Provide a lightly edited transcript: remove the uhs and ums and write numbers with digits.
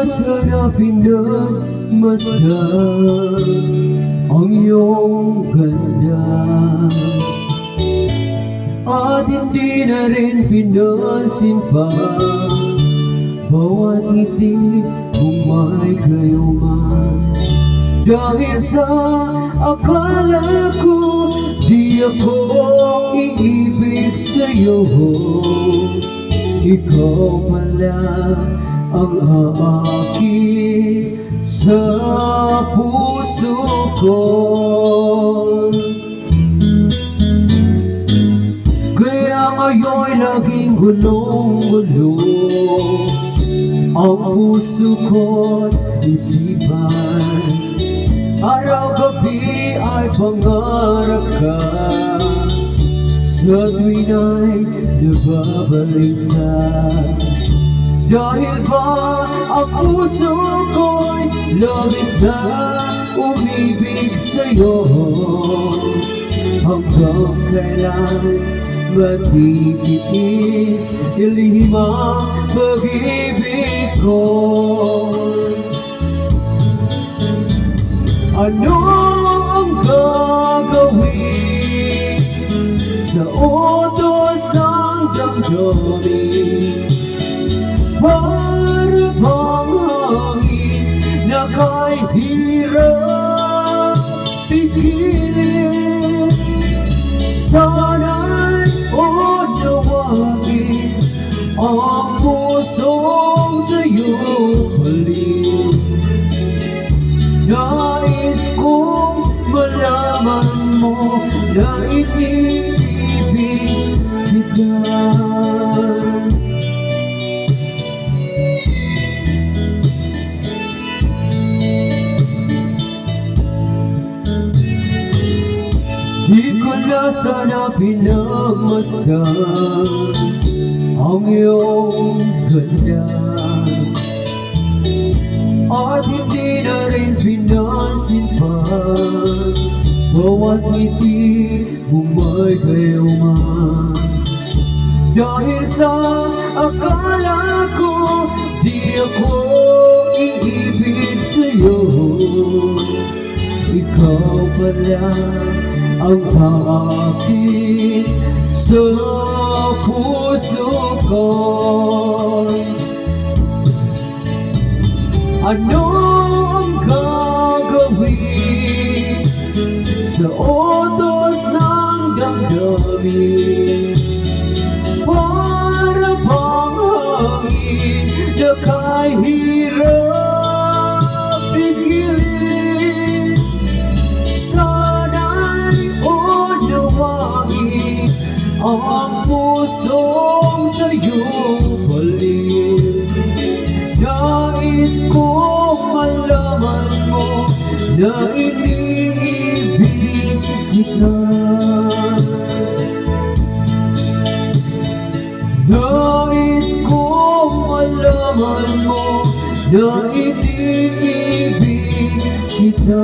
sana pinagmasdan ang iyong ganda, at hindi na rin pinansin pa bawat ngiti kung may kayo man. Dahil sa akala ko di ako iibig sa'yo, ikaw pala ang aakit sa puso ko. Kaya ngayon'y laging gulong-gulo ang puso ko't isipan. Araw-gabi ay pangarap ka, sa tuwin ay nababalisa. Dahil ba ang puso ko'y labis na umibig sa'yo, hanggang kailan matitiis ilihim ang pag-ibig ko. Ano ang gagawin sa utos ng damdamin? Para bang hangin na kay hirap pigilin? Sana'y unawagin ang pusong sa'yo balik. Nais kong malaman mo na iniibig kita. Di ko na sana pinagmasdan ang iyong ganda, at hindi na rin pinansin pa bawat ngiti kung may kayo man. Dahil sa akala ko di ako iibig sa'yo, ikaw pala ang aakit sa puso ko. Ano ang gagawin sa utos ng damdamin? Para bang hangin na kay hirap pigilin? Sana'y unawagin ang pusong sa'yo balik. Nais kong malaman mo na iniibig kita. Nais kong malaman mo na iniibig kita.